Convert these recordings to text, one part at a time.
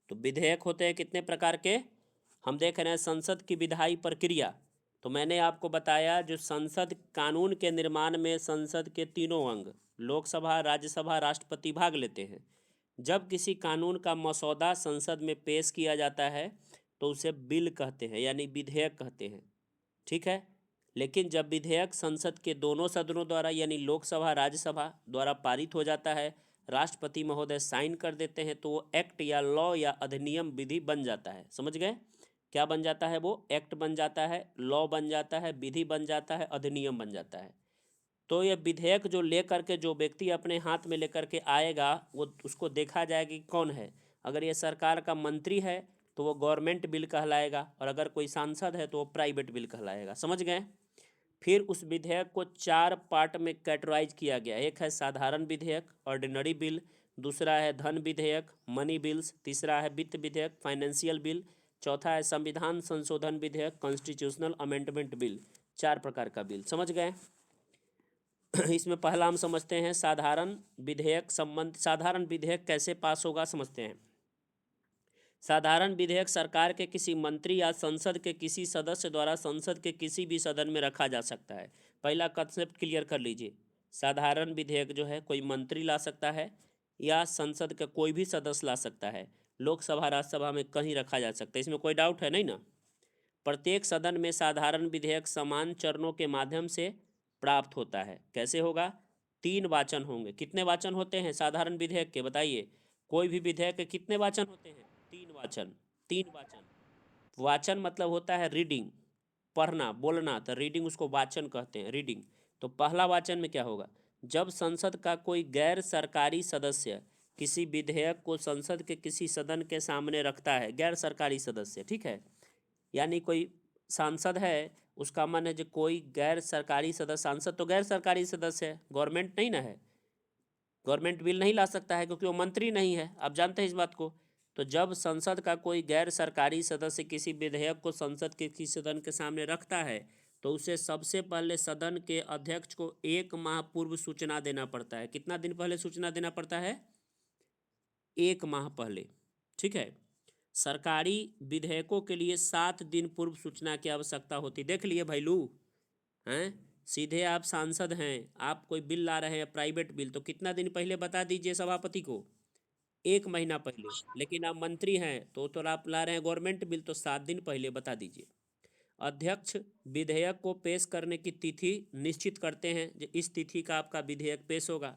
तो विधेयक होते हैं कितने प्रकार के, हम देख रहे हैं संसद की विधायी प्रक्रिया। तो मैंने आपको बताया जो संसद कानून के निर्माण में संसद के तीनों अंग लोकसभा, राज्यसभा, राष्ट्रपति भाग लेते हैं। जब किसी कानून का मसौदा संसद में पेश किया जाता है तो उसे बिल कहते हैं, यानी विधेयक कहते हैं। ठीक है। लेकिन जब विधेयक संसद के दोनों सदनों द्वारा यानी लोकसभा, राज्यसभा द्वारा पारित हो जाता है, राष्ट्रपति महोदय साइन कर देते हैं, तो वो एक्ट या लॉ या अधिनियम विधि बन जाता है। समझ गए? क्या बन जाता है? वो एक्ट बन जाता है, लॉ बन जाता है, विधि बन जाता है, अधिनियम बन जाता है। तो ये विधेयक जो लेकर के जो व्यक्ति अपने हाथ में लेकर के आएगा वो उसको देखा जाएगा कि कौन है। अगर ये सरकार का मंत्री है तो वो गवर्नमेंट बिल कहलाएगा, और अगर कोई सांसद है तो वो प्राइवेट बिल कहलाएगा। समझ गए? फिर उस विधेयक को 4 पार्ट में कैटेगराइज किया गया। एक है साधारण विधेयक, ऑर्डिनरी बिल, दूसरा है धन विधेयक, मनी बिल्स, तीसरा है वित्त विधेयक, फाइनेंशियल बिल, चौथा है संविधान संशोधन विधेयक, कॉन्स्टिट्यूशनल अमेंडमेंट बिल। 4 प्रकार का बिल। समझ गए? इसमें पहला हम समझते हैं साधारण विधेयक। साधारण विधेयक कैसे पास होगा समझते हैं। साधारण विधेयक सरकार के किसी मंत्री या संसद के किसी सदस्य द्वारा संसद के किसी भी सदन में रखा जा सकता है। पहला कंसेप्ट क्लियर कर लीजिए। साधारण विधेयक जो है कोई मंत्री ला सकता है या संसद का कोई भी सदस्य ला सकता है, लोकसभा, राज्यसभा में कहीं रखा जा सकता है, इसमें कोई डाउट है नहीं ना। प्रत्येक सदन में साधारण विधेयक समान चरणों के माध्यम से प्राप्त होता है। कैसे होगा? 3 वाचन होंगे। कितने वाचन होते हैं साधारण विधेयक के, बताइए? कोई भी विधेयक के कितने वाचन होते हैं? 3 वाचन। 3 वाचन। वाचन मतलब होता है रीडिंग, पढ़ना, बोलना, तो रीडिंग उसको वाचन कहते हैं, रीडिंग। तो पहला वाचन में क्या होगा? जब संसद का कोई गैर सरकारी सदस्य किसी विधेयक को संसद के किसी सदन के सामने रखता है, गैर सरकारी सदस्य, ठीक है, यानी कोई सांसद है, उसका मन है जो कोई गैर सरकारी सदस्य, सांसद तो गैर सरकारी सदस्य है, गवर्नमेंट नहीं ना है, गवर्नमेंट बिल नहीं ला सकता है क्योंकि वो मंत्री नहीं है। आप जानते हैं इस बात को। तो जब संसद का कोई गैर सरकारी सदस्य किसी विधेयक को संसद के किसी सदन के सामने रखता है तो उसे सबसे पहले सदन के अध्यक्ष को 1 माह पूर्व सूचना देना पड़ता है। कितना दिन पहले सूचना देना पड़ता है? 1 माह पहले। ठीक है। सरकारी विधेयकों के लिए 7 दिन पूर्व सूचना की आवश्यकता होती। देख लिए भैलू हैं? सीधे आप सांसद हैं, आप कोई बिल ला रहे हैं, प्राइवेट बिल, तो कितना दिन पहले बता दीजिए सभापति को? 1 महीना पहले। लेकिन आप मंत्री हैं तो आप ला रहे हैं गवर्नमेंट बिल, तो 7 दिन पहले बता दीजिए। अध्यक्ष विधेयक को पेश करने की तिथि निश्चित करते हैं, जो इस तिथि का आपका विधेयक पेश होगा।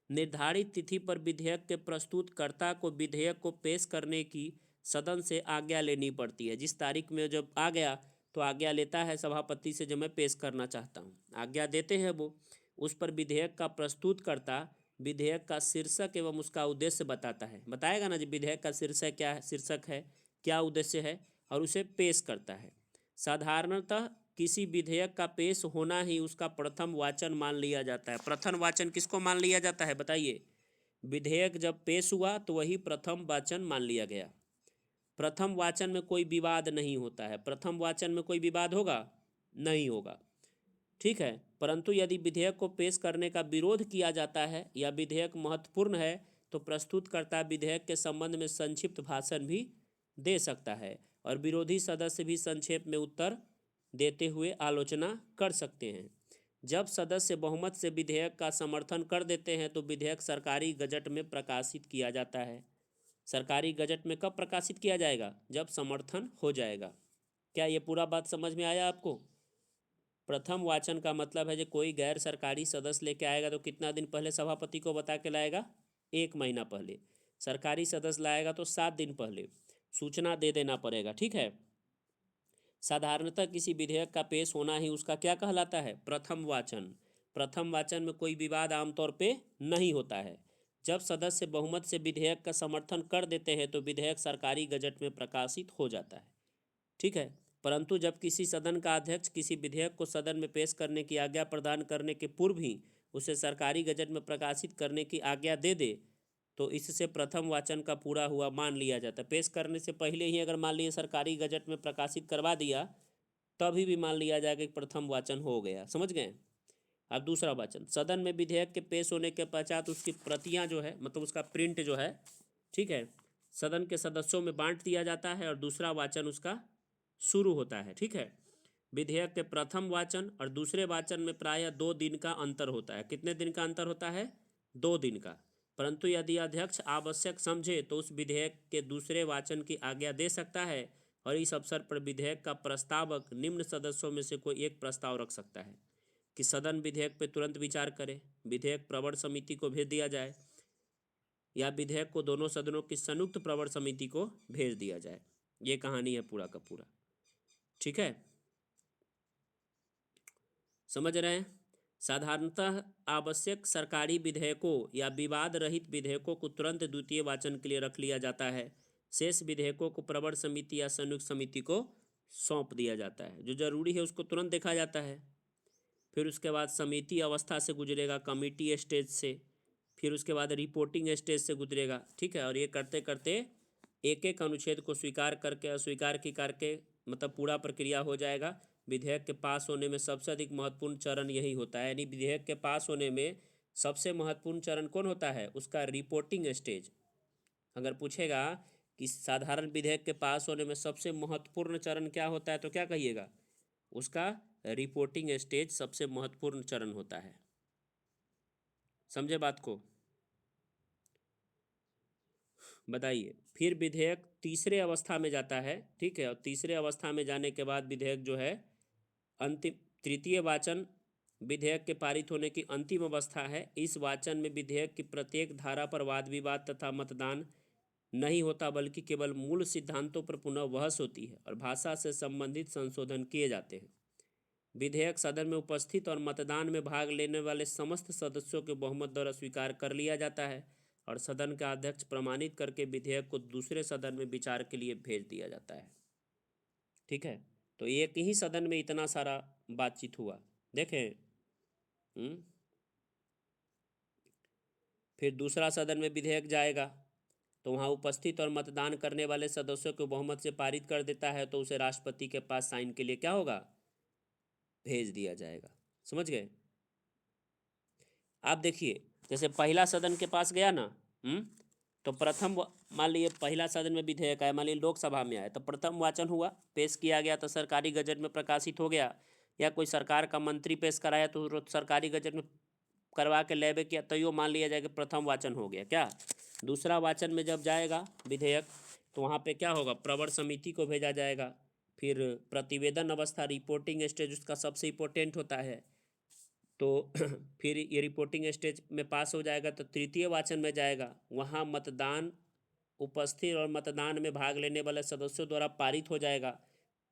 निर्धारित तिथि पर विधेयक के प्रस्तुतकर्ता को विधेयक को पेश करने की सदन से आज्ञा लेनी पड़ती है। जिस तारीख में जब आ गया तो आज्ञा लेता है सभापति से, जब मैं पेश करना चाहता हूँ, आज्ञा देते हैं वो। उस पर विधेयक का प्रस्तुतकर्ता विधेयक का शीर्षक एवं उसका उद्देश्य बताता है, बताएगा ना जी विधेयक का शीर्षक क्या है, शीर्षक है, क्या उद्देश्य है, और उसे पेश करता है। साधारणतः किसी विधेयक का पेश होना ही उसका प्रथम वाचन मान लिया जाता है। प्रथम वाचन किसको मान लिया जाता है, बताइए? विधेयक जब पेश हुआ तो वही प्रथम वाचन मान लिया गया। प्रथम वाचन में कोई विवाद नहीं होता है। प्रथम वाचन में कोई विवाद होगा? नहीं होगा। ठीक है। परंतु यदि विधेयक को पेश करने का विरोध किया जाता है या विधेयक महत्वपूर्ण है तो प्रस्तुतकर्ता विधेयक के संबंध में संक्षिप्त भाषण भी दे सकता है और विरोधी सदस्य भी संक्षेप में उत्तर देते हुए आलोचना कर सकते हैं। जब सदस्य बहुमत से विधेयक का समर्थन कर देते हैं तो विधेयक सरकारी गजट में प्रकाशित किया जाता है। सरकारी गजट में कब प्रकाशित किया जाएगा? जब समर्थन हो जाएगा। क्या ये पूरा बात समझ में आया आपको? प्रथम वाचन का मतलब है जो कोई गैर सरकारी सदस्य लेके आएगा तो कितना दिन पहले सभापति को बता के लाएगा? 1 महीना पहले। सरकारी सदस्य लाएगा तो 7 दिन पहले सूचना दे देना पड़ेगा। ठीक है। साधारणतः किसी विधेयक का पेश होना ही उसका क्या कहलाता है? प्रथम वाचन। प्रथम वाचन में कोई विवाद आमतौर पे नहीं होता है। जब सदस्य बहुमत से विधेयक का समर्थन कर देते हैं तो विधेयक सरकारी गजट में प्रकाशित हो जाता है। ठीक है। परंतु जब किसी सदन का अध्यक्ष किसी विधेयक को सदन में पेश करने की आज्ञा प्रदान करने के पूर्व ही उसे सरकारी गजट में प्रकाशित करने की आज्ञा दे दे तो इससे प्रथम वाचन का पूरा हुआ मान लिया जाता है। पेश करने से पहले ही अगर मान लिया सरकारी गजट में प्रकाशित करवा दिया तभी भी मान लिया जाएगा कि प्रथम वाचन हो गया। समझ गए? अब दूसरा वाचन। सदन में विधेयक के पेश होने के पश्चात उसकी प्रतियां जो है, मतलब उसका प्रिंट जो है, ठीक है, सदन के सदस्यों में बांट दिया जाता है और दूसरा वाचन उसका शुरू होता है। ठीक है, विधेयक के प्रथम वाचन और दूसरे वाचन में प्रायः 2 दिन का अंतर होता है। कितने दिन का अंतर होता है? 2 दिन का। परंतु यदि अध्यक्ष आवश्यक समझे तो उस विधेयक के दूसरे वाचन की आज्ञा दे सकता है और इस अवसर पर विधेयक का प्रस्तावक निम्न सदस्यों में से कोई एक प्रस्ताव रख सकता है कि सदन विधेयक पर तुरंत विचार करे, विधेयक प्रवर समिति को भेज दिया जाए या विधेयक को दोनों सदनों की संयुक्त प्रवर समिति को भेज दिया जाए। ये कहानी है पूरा का पूरा। ठीक है, समझ रहे हैं? साधारणतः आवश्यक सरकारी विधेयकों या विवाद रहित विधेयकों को तुरंत द्वितीय वाचन के लिए रख लिया जाता है। शेष विधेयकों को प्रवर समिति या संयुक्त समिति को सौंप दिया जाता है। जो जरूरी है उसको तुरंत देखा जाता है, फिर उसके बाद समिति अवस्था से गुजरेगा, कमेटी स्टेज से, फिर उसके बाद रिपोर्टिंग स्टेज से गुजरेगा। ठीक है, और ये करते करते एक एक अनुच्छेद को स्वीकार करके अस्वीकार की करके मतलब पूरा प्रक्रिया हो जाएगा। विधेयक के पास होने में सबसे अधिक महत्वपूर्ण चरण यही होता है, यानी विधेयक के पास होने में सबसे महत्वपूर्ण चरण कौन होता है? उसका रिपोर्टिंग स्टेज। अगर पूछेगा कि साधारण विधेयक के पास होने में सबसे महत्वपूर्ण चरण क्या होता है तो क्या कहिएगा? उसका रिपोर्टिंग स्टेज सबसे महत्वपूर्ण चरण होता है। समझे बात को? बताइए। फिर विधेयक तीसरे अवस्था में जाता है। ठीक है, और तीसरे अवस्था में जाने के बाद विधेयक जो है अंतिम तृतीय वाचन विधेयक के पारित होने की अंतिम अवस्था है। इस वाचन में विधेयक की प्रत्येक धारा पर वाद विवाद तथा मतदान नहीं होता, बल्कि केवल मूल सिद्धांतों पर पुनः बहस होती है और भाषा से संबंधित संशोधन किए जाते हैं। विधेयक सदन में उपस्थित और मतदान में भाग लेने वाले समस्त सदस्यों के बहुमत द्वारा स्वीकार कर लिया जाता है और सदन का अध्यक्ष प्रमाणित करके विधेयक को दूसरे सदन में विचार के लिए भेज दिया जाता है। ठीक है, तो एक ही सदन में इतना सारा बातचीत हुआ। देखें, फिर दूसरा सदन में विधेयक जाएगा तो वहाँ उपस्थित और मतदान करने वाले सदस्यों को बहुमत से पारित कर देता है, तो उसे राष्ट्रपति के पास साइन के लिए क्या होगा? भेज दिया जाएगा। समझ गए? आप देखिए, जैसे पहला सदन के पास गया ना, तो प्रथम मान लीजिए पहला सदन में विधेयक आया, मान लीजिए लोकसभा में आया, तो प्रथम वाचन हुआ, पेश किया गया तो सरकारी गजट में प्रकाशित हो गया, या कोई सरकार का मंत्री पेश कराया तो सरकारी गजट में करवा के लेबे किया, तो यो मान लिया जाएगा प्रथम वाचन हो गया। क्या? दूसरा वाचन में जब जाएगा विधेयक तो वहाँ पे क्या होगा? प्रवर समिति को भेजा जाएगा। फिर प्रतिवेदन अवस्था रिपोर्टिंग स्टेज उसका सबसे इम्पोर्टेंट होता है, तो फिर ये रिपोर्टिंग स्टेज में पास हो जाएगा तो तृतीय वाचन में जाएगा। वहाँ मतदान उपस्थित और मतदान में भाग लेने वाले सदस्यों द्वारा पारित हो जाएगा।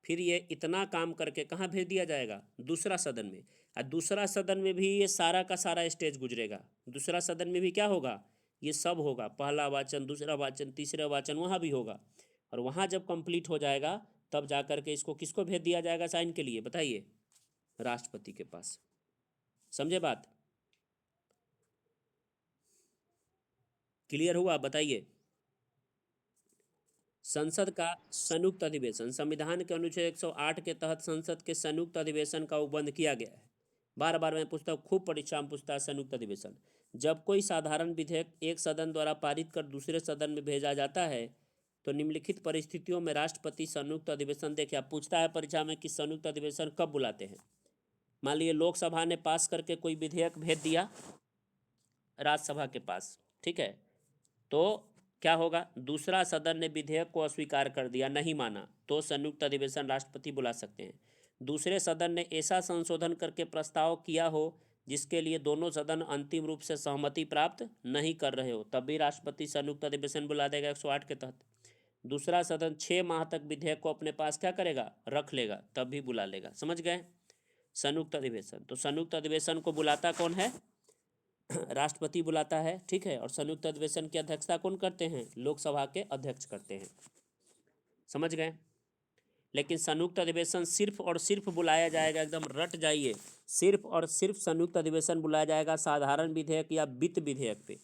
फिर ये इतना काम करके कहाँ भेज दिया जाएगा? दूसरा सदन में। और दूसरा सदन में भी ये सारा का सारा स्टेज गुजरेगा। दूसरा सदन में भी क्या होगा? ये सब होगा, पहला वाचन, दूसरा वाचन, तीसरा वाचन वहाँ भी होगा। और वहाँ जब कंप्लीट हो जाएगा तब जा कर के इसको किसको भेज दिया जाएगा साइन के लिए? बताइए। राष्ट्रपति के पास। समझे बात? क्लियर हुआ? बताइए। संसद का संयुक्त अधिवेशन, संविधान के अनुच्छेद 108 के तहत संसद के संयुक्त अधिवेशन का उपबंध किया गया है। बार बार मैं पूछता हूँ, खूब परीक्षा में पूछता है संयुक्त अधिवेशन। जब कोई साधारण विधेयक एक सदन द्वारा पारित कर दूसरे सदन में भेजा जाता है तो निम्नलिखित परिस्थितियों में राष्ट्रपति संयुक्त अधिवेशन, देखिए आप पूछता है परीक्षा में कि संयुक्त अधिवेशन कब बुलाते हैं। मान लीजिए लोकसभा ने पास करके कोई विधेयक भेज दिया राज्यसभा के पास, ठीक है, तो क्या होगा? दूसरा सदन ने विधेयक को अस्वीकार कर दिया, नहीं माना, तो संयुक्त अधिवेशन राष्ट्रपति बुला सकते हैं। दूसरे सदन ने ऐसा संशोधन करके प्रस्ताव किया हो जिसके लिए दोनों सदन अंतिम रूप से सहमति प्राप्त नहीं कर रहे हो, तब भी राष्ट्रपति संयुक्त अधिवेशन बुला देगा 108 के तहत। दूसरा सदन 6 माह तक विधेयक को अपने पास क्या करेगा? रख लेगा, तब भी बुला लेगा। समझ गए? संयुक्त अधिवेशन। तो संयुक्त अधिवेशन को बुलाता कौन है? राष्ट्रपति बुलाता है। ठीक है, और संयुक्त अधिवेशन की अध्यक्षता कौन करते हैं? लोकसभा के अध्यक्ष करते हैं। समझ गए? लेकिन संयुक्त अधिवेशन सिर्फ और सिर्फ बुलाया जाएगा, एकदम रट जाइए, सिर्फ और सिर्फ संयुक्त अधिवेशन बुलाया जाएगा साधारण विधेयक या वित्त विधेयक पे।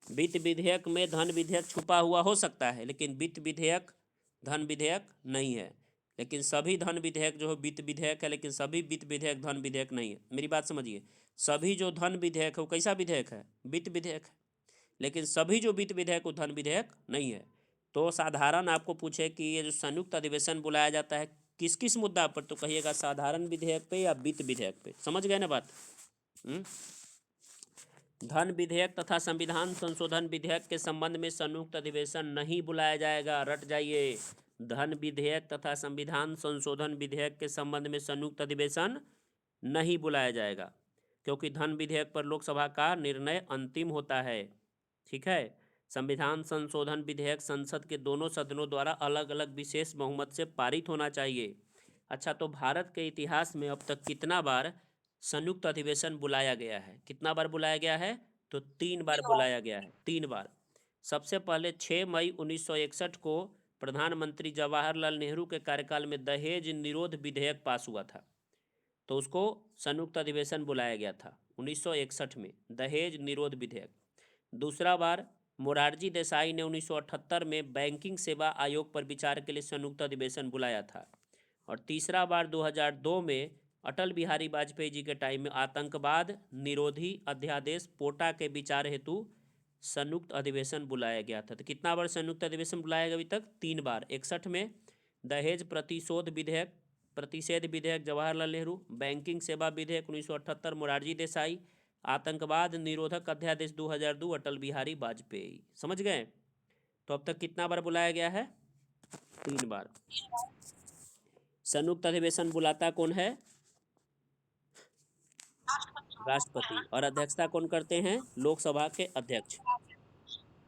वित्त विधेयक में धन विधेयक छुपा हुआ हो सकता है, लेकिन वित्त विधेयक धन विधेयक नहीं है। लेकिन सभी धन विधेयक जो है वित्त विधेयक है, लेकिन सभी वित्त विधेयक धन विधेयक नहीं है। मेरी बात समझिए, सभी जो धन विधेयक है वो कैसा विधेयक है? वित्त विधेयक है। लेकिन सभी जो वित्त विधेयक वो धन विधेयक नहीं है। तो साधारण आपको पूछे कि ये जो संयुक्त अधिवेशन बुलाया जाता है किस किस मुद्दा पर, तो कहिएगा साधारण विधेयक पे या वित्त विधेयक पे। समझ गए ना बात। धन विधेयक तथा संविधान संशोधन विधेयक के संबंध में संयुक्त अधिवेशन नहीं बुलाया जाएगा, रट जाइए। धन विधेयक तथा संविधान संशोधन विधेयक के संबंध में संयुक्त अधिवेशन नहीं बुलाया जाएगा, क्योंकि धन विधेयक पर लोकसभा का निर्णय अंतिम होता है। ठीक है। संविधान संशोधन विधेयक संसद के दोनों सदनों द्वारा अलग अलग विशेष बहुमत से पारित होना चाहिए। अच्छा, तो भारत के इतिहास में अब तक कितना बार संयुक्त अधिवेशन बुलाया गया है? कितना बार बुलाया गया है? तो 3 बार बुलाया गया है, 3 बार। सबसे पहले 6 मई 1961 को प्रधानमंत्री जवाहरलाल नेहरू के कार्यकाल में दहेज निरोध विधेयक पास हुआ था, तो उसको संयुक्त अधिवेशन बुलाया गया था 1961 में, दहेज निरोध विधेयक। दूसरा बार मोरारजी देसाई ने 1978 में बैंकिंग सेवा आयोग पर विचार के लिए संयुक्त अधिवेशन बुलाया था। और तीसरा बार 2002 में अटल बिहारी वाजपेयी जी के टाइम में आतंकवाद निरोधी अध्यादेश पोटा के विचार हेतु संयुक्त अधिवेशन बुलाया गया था। तो कितना बार संयुक्त अधिवेशन बुलाया गया अभी तक? 3 बार। 61 में दहेज प्रतिषेध विधेयक जवाहरलाल नेहरू, बैंकिंग सेवा विधेयक 1978 मोरारजी देसाई, आतंकवाद निरोधक अध्यादेश 2002 अटल बिहारी वाजपेयी। समझ गए? तो अब तक कितना बार बुलाया गया है? 3 बार। संयुक्त अधिवेशन बुलाता कौन है? राष्ट्रपति। और अध्यक्षता कौन करते हैं? लोकसभा के अध्यक्ष।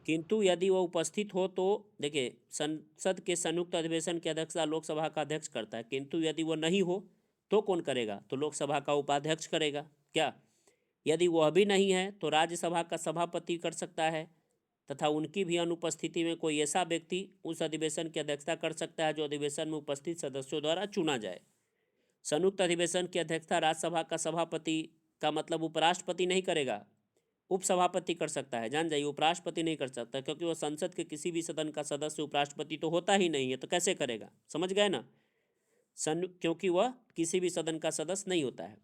किंतु यदि वो उपस्थित हो तो, देखिए, संसद के संयुक्त अधिवेशन की अध्यक्षता लोकसभा का अध्यक्ष करता है, किंतु यदि वो नहीं हो तो कौन करेगा? तो लोकसभा का उपाध्यक्ष करेगा। क्या? यदि वह भी नहीं है तो राज्यसभा का सभापति कर सकता है, तथा उनकी भी अनुपस्थिति में कोई ऐसा व्यक्ति उस अधिवेशन की अध्यक्षता कर सकता है जो अधिवेशन में उपस्थित सदस्यों द्वारा चुना जाए। संयुक्त अधिवेशन की अध्यक्षता राज्यसभा का सभापति का मतलब उपराष्ट्रपति नहीं करेगा, उपसभापति कर सकता है। जान जाइए, उपराष्ट्रपति नहीं कर सकता, क्योंकि वो संसद के किसी भी सदन का सदस्य उपराष्ट्रपति तो होता ही नहीं है, तो कैसे करेगा? समझ गए ना। क्योंकि वह किसी भी सदन का सदस्य नहीं होता है।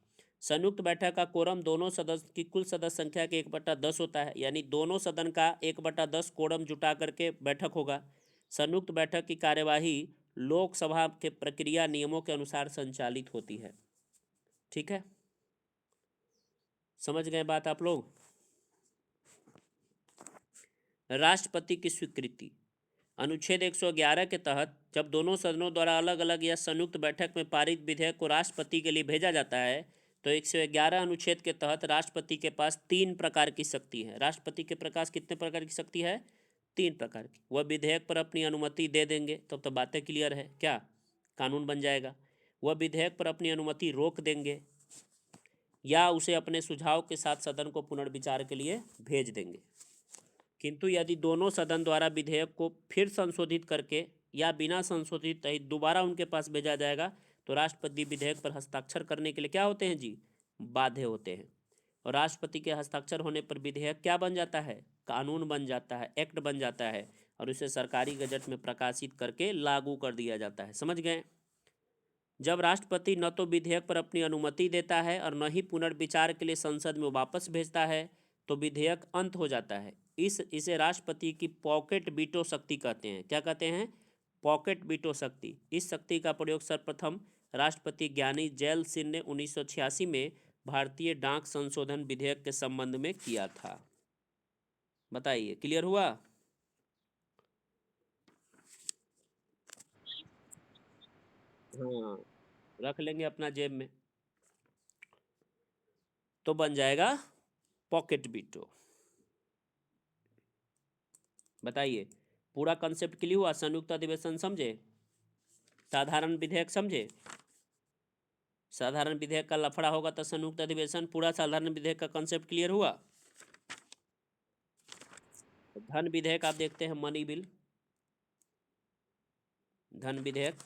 संयुक्त बैठक का कोरम दोनों सदस्य की कुल सदस्य संख्या के 1/10 होता है, यानी दोनों सदन का 1/10 कोरम जुटा करके बैठक होगा। संयुक्त बैठक की कार्यवाही लोकसभा के प्रक्रिया नियमों के अनुसार संचालित होती है। ठीक है, समझ गए बात आप लोग? राष्ट्रपति की स्वीकृति। अनुच्छेद 111 के तहत जब दोनों सदनों द्वारा अलग अलग या संयुक्त बैठक में पारित विधेयक को राष्ट्रपति के लिए भेजा जाता है, तो 111 अनुच्छेद के तहत राष्ट्रपति के पास 3 प्रकार की शक्ति है। राष्ट्रपति के प्रकाश कितने प्रकार की शक्ति है? 3 प्रकार की। वह विधेयक पर अपनी अनुमति दे देंगे, तब तो बातें क्लियर है, क्या कानून बन जाएगा। वह विधेयक पर अपनी अनुमति रोक देंगे, या उसे अपने सुझाव के साथ सदन को पुनर्विचार के लिए भेज देंगे। किंतु यदि दोनों सदन द्वारा विधेयक को फिर संशोधित करके या बिना संशोधित दोबारा उनके पास भेजा जाएगा, तो राष्ट्रपति विधेयक पर हस्ताक्षर करने के लिए क्या होते हैं जी? बाध्य होते हैं। और राष्ट्रपति के हस्ताक्षर होने पर विधेयक क्या बन जाता है? कानून बन जाता है, एक्ट बन जाता है, और उसे सरकारी गजट में प्रकाशित करके लागू कर दिया जाता है। समझ गए? जब राष्ट्रपति न तो विधेयक पर अपनी अनुमति देता है और न ही पुनर्विचार के लिए संसद में वापस भेजता है, तो विधेयक अंत हो जाता है। इसे राष्ट्रपति की पॉकेट वीटो शक्ति कहते हैं। क्या कहते हैं? पॉकेट वीटो शक्ति। इस शक्ति का प्रयोग सर्वप्रथम राष्ट्रपति ज्ञानी जैल सिंह ने 1986 में भारतीय डाक संशोधन विधेयक के संबंध में किया था। बताइए, क्लियर हुआ? हाँ, रख लेंगे अपना जेब में, तो बन जाएगा पॉकेट वीटो। बताइए, पूरा कंसेप्ट क्लियर हुआ? संयुक्त अधिवेशन समझे? साधारण विधेयक समझे? साधारण विधेयक का लफड़ा होगा तो संयुक्त अधिवेशन। पूरा साधारण विधेयक का कंसेप्ट क्लियर हुआ? धन विधेयक आप देखते हैं, मनी बिल, धन विधेयक।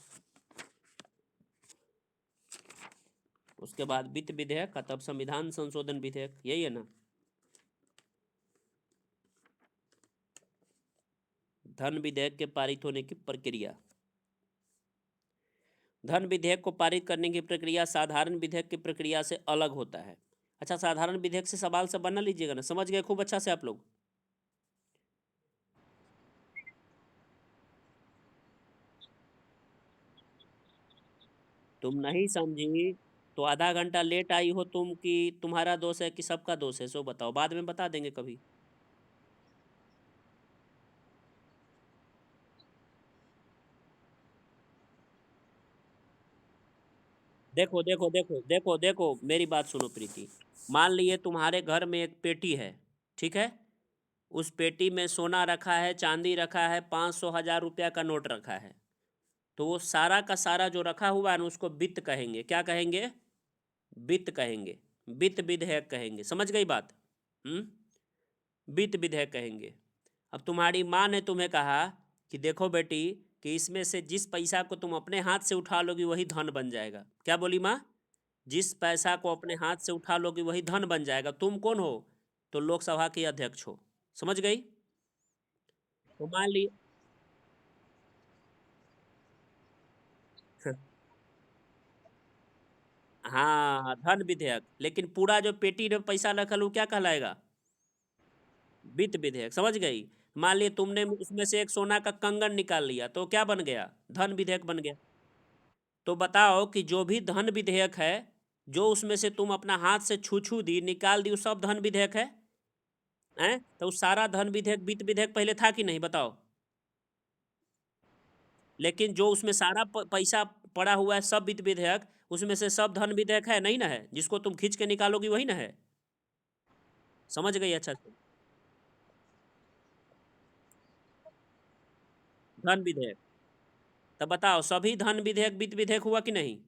उसके बाद वित्त विधेयक का, तब संविधान संशोधन विधेयक, यही है ना। धन विधेयक के पारित होने की प्रक्रिया। धन विधेयक को पारित करने की प्रक्रिया साधारण विधेयक की प्रक्रिया से अलग होता है। अच्छा, साधारण विधेयक से सवाल सब बना लीजिएगा ना, समझ गए खूब अच्छा से आप लोग? तुम नहीं समझी तो आधा घंटा लेट आई हो तुम, कि तुम्हारा दोष है कि सबका दोष है, सो बताओ, बाद में बता देंगे कभी। देखो देखो देखो देखो देखो, मेरी बात सुनो प्रीति। मान लिए तुम्हारे घर में एक पेटी है, ठीक है। उस पेटी में सोना रखा है, चांदी रखा है, 500 1000 रुपया का नोट रखा है। तो वो सारा का सारा जो रखा हुआ है ना, उसको वित्त कहेंगे। क्या कहेंगे? वित्त कहेंगे। वित्त विधेयक कहेंगे। समझ गई बात? हम्म। वित्त विधेयक कहेंगे। अब तुम्हारी माँ ने तुम्हें कहा कि देखो बेटी, कि इसमें से जिस पैसा को तुम अपने हाथ से उठा लोगी वही धन बन जाएगा। क्या बोली माँ? जिस पैसा को अपने हाथ से उठा लोगी वही धन बन जाएगा। तुम कौन हो? तो लोकसभा के अध्यक्ष हो। समझ गई? तो मान ली हाँ, धन विधेयक। लेकिन पूरा जो पेटी में पैसा रखल वो क्या कहलाएगा? वित्त विधेयक। समझ गई? मान लिए तुमने उसमें से एक सोना का कंगन निकाल लिया, तो क्या बन गया? धन विधेयक बन गया। तो बताओ कि जो भी धन विधेयक है, जो उसमें से तुम अपना हाथ से छू छू दी, निकाल दी, वो सब धन विधेयक है। हैं? तो सारा धन विधेयक वित्त विधेयक पहले था कि नहीं, बताओ। लेकिन जो उसमें सारा पैसा पड़ा हुआ है, सब वित्त विधेयक, उसमें से सब धन विधेयक है नहीं ना? है, जिसको तुम खींच के निकालोगी वही ना है। समझ गई अच्छा से? धन विधेयक। तब बताओ, सभी धन विधेयक वित्त विधेयक हुआ कि नहीं?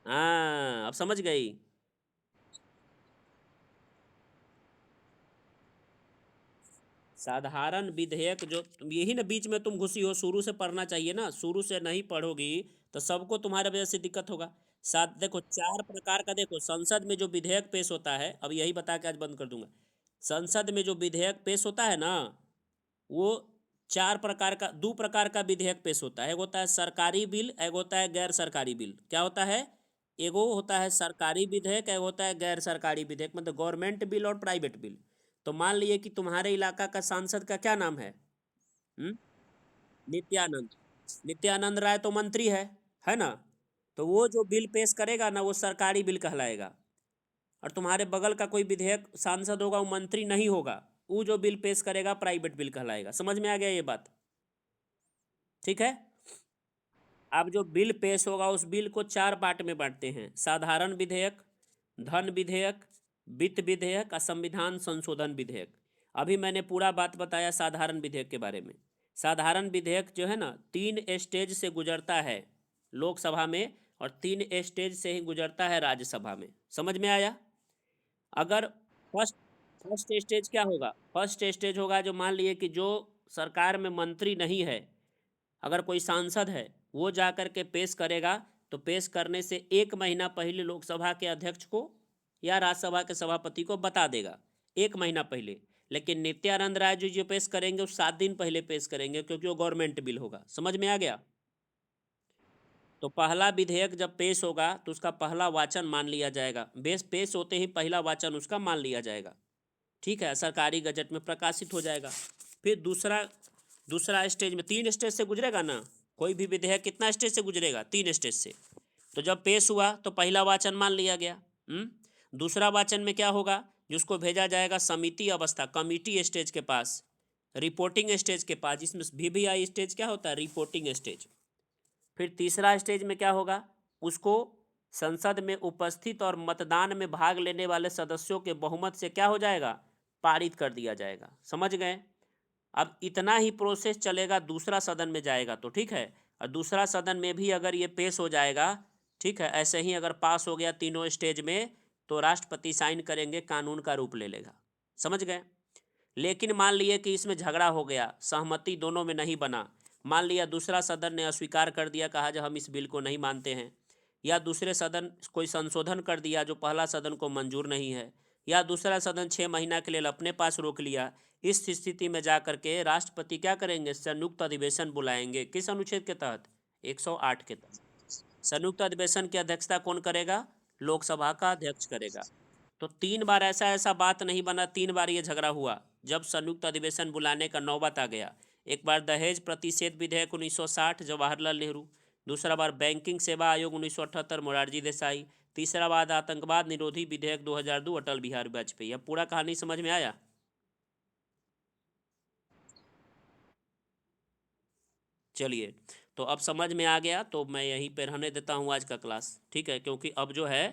हाँ, अब समझ गई। साधारण विधेयक जो यही ना बीच में तुम घुसी हो, शुरू से पढ़ना चाहिए ना। शुरू से नहीं पढ़ोगी तो सबको तुम्हारे वजह से दिक्कत होगा। साथ देखो, चार प्रकार का, देखो संसद में जो विधेयक पेश होता है, अब यही बता के आज बंद कर दूंगा। संसद में जो विधेयक पेश होता है ना, वो चार प्रकार का, दो प्रकार का विधेयक पेश होता है। एक होता है सरकारी बिल, एक होता है गैर सरकारी बिल। क्या होता है? एगो होता है सरकारी विधेयक, एक होता है गैर सरकारी विधेयक, मतलब गवर्नमेंट बिल और प्राइवेट बिल। तो मान लिए कि तुम्हारे इलाका का सांसद का क्या नाम है? हम्म। नित्यानंद। नित्यानंद राय तो मंत्री है ना? तो वो जो बिल पेश करेगा ना, वो सरकारी बिल कहलाएगा। और तुम्हारे बगल का कोई विधेयक सांसद होगा, वो मंत्री नहीं होगा, वो जो बिल पेश करेगा प्राइवेट बिल कहलाएगा। समझ में आ गया ये बात? ठीक है। अब जो बिल पेश होगा, उस बिल को चार पार्ट में बांटते हैं: साधारण विधेयक, धन विधेयक, वित्त विधेयक और संविधान संशोधन विधेयक। अभी मैंने पूरा बात बताया साधारण विधेयक के बारे में। साधारण विधेयक जो है ना, 3 स्टेज से गुजरता है लोकसभा में, और 3 स्टेज से ही गुजरता है राज्यसभा में। समझ में आया? अगर फर्स्ट फर्स्ट स्टेज क्या होगा? फर्स्ट स्टेज होगा, जो मान लिए कि जो सरकार में मंत्री नहीं है, अगर कोई सांसद है, वो जा कर के पेश करेगा, तो पेश करने से 1 महीना पहले लोकसभा के अध्यक्ष को या राज्यसभा के सभापति को बता देगा, 1 महीना पहले। लेकिन नित्यानंद राय जी जो पेश करेंगे वो 7 दिन पहले पेश करेंगे, क्योंकि वो गवर्नमेंट बिल होगा। समझ में आ गया? तो पहला विधेयक जब पेश होगा तो उसका पहला वाचन मान लिया जाएगा, बेस पेश होते ही पहला वाचन उसका मान लिया जाएगा। ठीक है, सरकारी गजट में प्रकाशित हो जाएगा। फिर दूसरा दूसरा स्टेज में, 3 स्टेज से गुजरेगा ना कोई भी विधेयक, कितना स्टेज से गुजरेगा? 3 स्टेज से। तो जब पेश हुआ तो पहला वाचन मान लिया गया। दूसरा वाचन में क्या होगा? जिसको भेजा जाएगा समिति अवस्था, कमिटी स्टेज के पास, रिपोर्टिंग स्टेज के पास, जिसमें VVI स्टेज क्या होता है? Reporting stage. फिर तीसरा स्टेज में क्या होगा? उसको संसद में उपस्थित और मतदान में भाग लेने वाले सदस्यों के बहुमत से क्या हो जाएगा? पारित कर दिया जाएगा। समझ गए? अब इतना ही प्रोसेस चलेगा, दूसरा सदन में जाएगा तो ठीक है। और दूसरा सदन में भी अगर ये पेश हो जाएगा, ठीक है, ऐसे ही अगर पास हो गया तीनों स्टेज में, तो राष्ट्रपति साइन करेंगे, कानून का रूप ले लेगा। समझ गए? लेकिन मान लिए कि इसमें झगड़ा हो गया, सहमति दोनों में नहीं बना, मान लिया दूसरा सदन ने अस्वीकार कर दिया, कहा जो हम इस बिल को नहीं मानते हैं, या दूसरे सदन कोई संशोधन कर दिया जो पहला सदन को मंजूर नहीं है, या दूसरा सदन 6 महीना के लिए अपने पास रोक लिया, इस स्थिति में जा करके राष्ट्रपति क्या करेंगे? संयुक्त अधिवेशन बुलाएंगे। किस अनुच्छेद के तहत? 108 के तहत। संयुक्त अधिवेशन की अध्यक्षता कौन करेगा? लोकसभा का अध्यक्ष करेगा। तो 3 बार ऐसा ऐसा बात नहीं बना, 3 बार ये झगड़ा हुआ। जब संयुक्त अधिवेशन बुलाने का नौबत आ गया, एक बार दहेज प्रतिषेध विधेयक 1960 जवाहरलाल नेहरू, दूसरा बार बैंकिंग सेवा आयोग 1978 मोरारजी देसाई, तीसरा बार आतंकवाद निरोधी विधेयक 2002 अटल बिहारी वाजपेयी। अब पूरा कहानी समझ में आया? चलिए, तो अब समझ में आ गया तो मैं यहीं पे रहने देता हूँ आज का क्लास, ठीक है, क्योंकि अब जो है